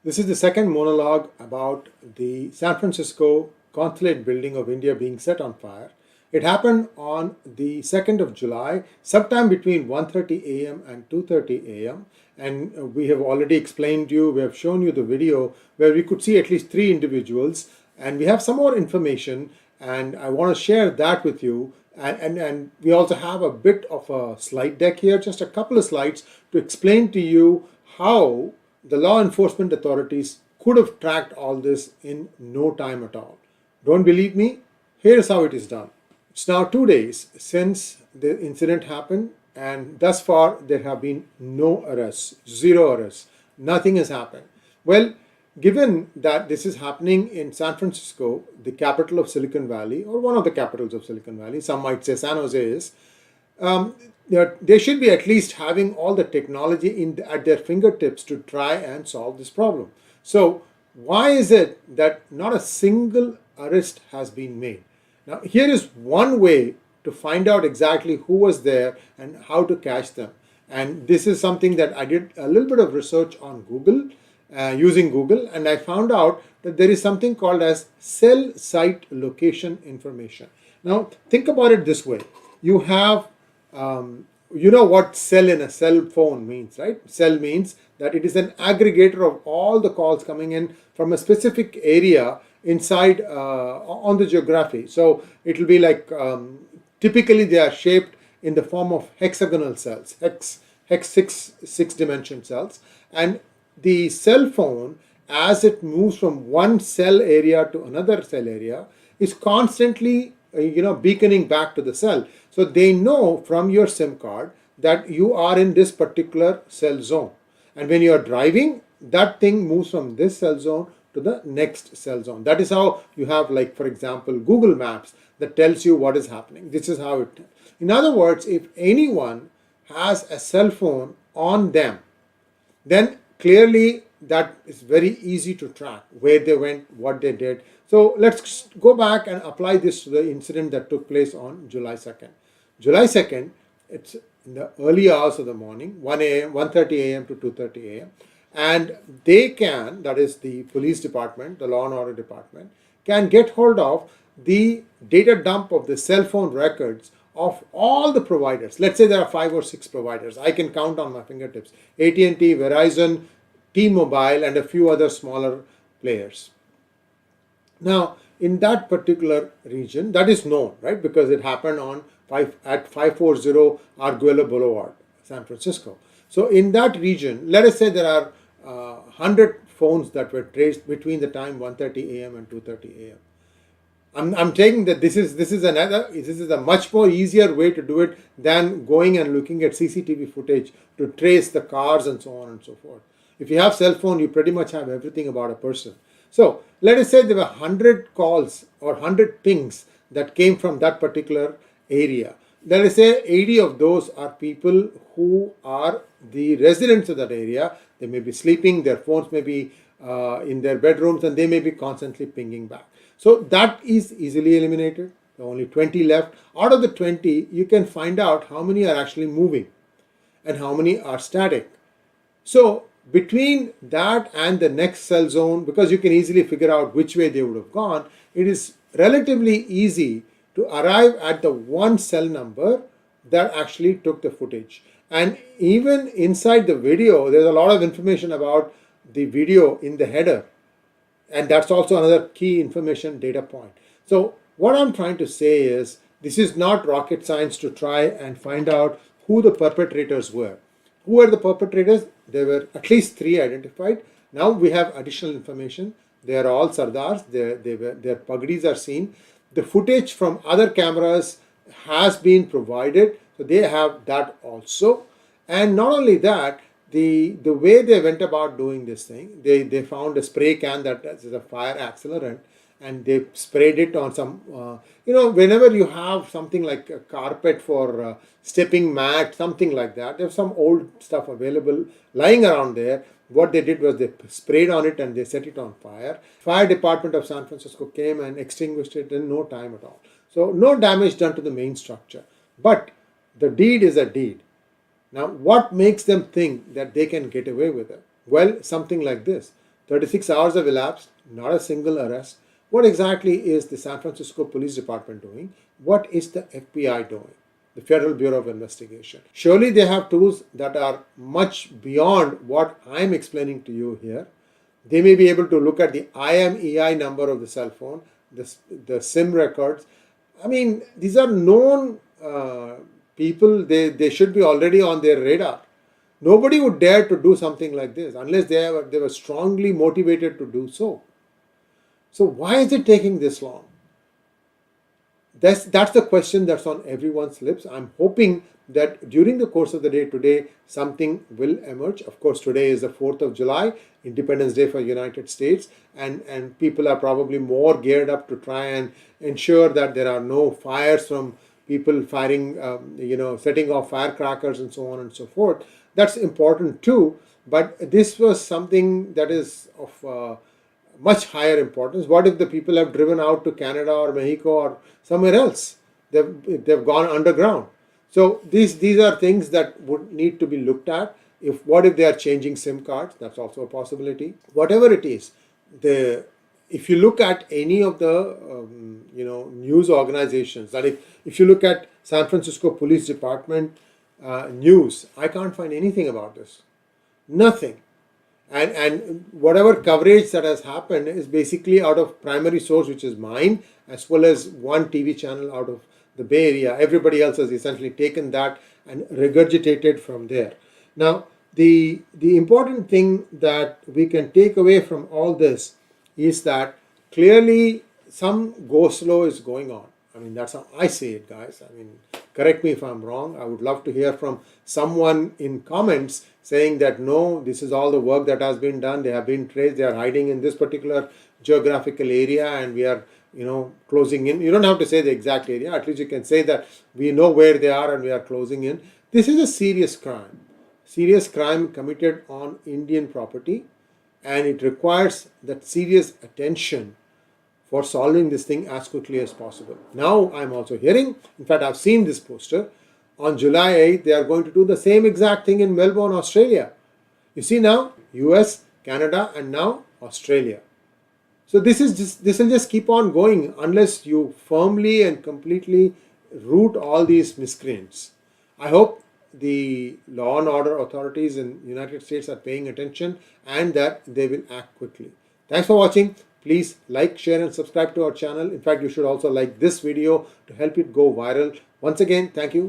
This is the second monologue about the San Francisco Consulate building of India being set on fire. It happened on the 2nd of July, sometime between 1:30 a.m. and 2:30 a.m. And we have already explained to you, we have shown you the video where we could see at least three individuals, and we have some more information, and I want to share that with you. And we also have a bit of a slide deck here, just a couple of slides to explain to you how the law enforcement authorities could have tracked all this in no time at all. Don't believe me? Here's how it is done. It's now 2 days since the incident happened, and thus far there have been no arrests, zero arrests. Nothing has happened. Well, given that this is happening in San Francisco, the capital of Silicon Valley, or one of the capitals of Silicon Valley, some might say San Jose is, they should be at least having all the technology at their fingertips to try and solve this problem. So why is it that not a single arrest has been made? Now, here is one way to find out exactly who was there and how to catch them. And this is something that I did a little bit of research on Google, using Google, and I found out that there is something called as cell site location information. Now, think about it this way. You have you know what cell in a cell phone means, right? Cell means that it is an aggregator of all the calls coming in from a specific area inside on the geography. So it will be like typically they are shaped in the form of hexagonal cells, hex six dimension cells, and the cell phone, as it moves from one cell area to another cell area, is constantly beaconing back to the cell. So they know from your SIM card that you are in this particular cell zone. And when you are driving, that thing moves from this cell zone to the next cell zone. That is how you have, like, for example, Google Maps that tells you what is happening. This is how it. In other words, if anyone has a cell phone on them, then clearly that is very easy to track where they went, what they did. So let's go back and apply this to the incident that took place on July 2nd. July 2nd, it's in the early hours of the morning, 1 a.m., 1:30 a.m. to 2:30 a.m. And they can, that is the police department, the law and order department, can get hold of the data dump of the cell phone records of all the providers. Let's say there are 5 or 6 providers. I can count on my fingertips. AT&T, Verizon, T-Mobile, and a few other smaller players. Now, in that particular region, that is known, right? Because it happened at 540 Arguello Boulevard, San Francisco. So in that region, let us say there are 100 phones that were traced between the time 1:30 a.m. and 2:30 a.m. I'm taking that this is a much more easier way to do it than going and looking at CCTV footage to trace the cars and so on and so forth. If you have cell phone, you pretty much have everything about a person. So let us say there were 100 calls or 100 pings that came from that particular area. Let us say 80 of those are people who are the residents of that area. They may be sleeping, their phones may be in their bedrooms, and they may be constantly pinging back. So that is easily eliminated. There are only 20 left. Out of the 20, you can find out how many are actually moving and how many are static. So between that and the next cell zone, because you can easily figure out which way they would have gone, it is relatively easy to arrive at the one cell number that actually took the footage. And even inside the video, there's a lot of information about the video in the header. And that's also another key information data point. So what I'm trying to say is, this is not rocket science to try and find out who the perpetrators were. Who are the perpetrators? There were at least 3 identified. Now we have additional information. They are all sardars. Their pagdis are seen. The footage from other cameras has been provided. So they have that also. And not only that, the way they went about doing this thing, they found a spray can that is a fire accelerant, and they sprayed it on some, whenever you have something like a carpet for stepping mat, something like that, there's some old stuff available lying around there. What they did was they sprayed on it and they set it on fire. Fire department of San Francisco came and extinguished it in no time at all. So no damage done to the main structure. But the deed is a deed. Now, what makes them think that they can get away with it? Well, something like this. 36 hours have elapsed, not a single arrest. What exactly is the San Francisco Police Department doing? What is the FBI doing? The Federal Bureau of Investigation. Surely they have tools that are much beyond what I'm explaining to you here. They may be able to look at the IMEI number of the cell phone, the SIM records. I mean, these are known people. They should be already on their radar. Nobody would dare to do something like this unless they were strongly motivated to do so. So why is it taking this long? That's the question that's on everyone's lips. I'm hoping that during the course of the day today, something will emerge. Of course, today is the 4th of July, Independence Day for the United States, and people are probably more geared up to try and ensure that there are no fires from people firing, setting off firecrackers and so on and so forth. That's important too, but this was something that is of much higher importance. What if the people have driven out to Canada or Mexico or somewhere else? They've gone underground. So these are things that would need to be looked at. What if they are changing SIM cards? That's also a possibility. Whatever it is, if you look at any of the news organizations, that if you look at San Francisco Police Department news, I can't find anything about this. Nothing. And whatever coverage that has happened is basically out of primary source, which is mine, as well as one TV channel out of the Bay Area. Everybody else has essentially taken that and regurgitated from there. Now, the important thing that we can take away from all this is that clearly some go slow is going on. I mean, that's how I say it, guys. I mean, correct me if I'm wrong. I would love to hear from someone in comments saying that no, this is all the work that has been done. They have been traced. They are hiding in this particular geographical area, and we are, closing in. You don't have to say the exact area. At least you can say that we know where they are and we are closing in. This is a serious crime committed on Indian property, and it requires that serious attention for solving this thing as quickly as possible. Now I'm also hearing, in fact I've seen this poster, on July 8th they are going to do the same exact thing in Melbourne, Australia. You see now, US, Canada, and now Australia. So this will just keep on going unless you firmly and completely root all these miscreants. I hope the law and order authorities in the United States are paying attention and that they will act quickly. Thanks for watching. Please like, share and subscribe to our channel. In fact, you should also like this video to help it go viral. Once again, thank you.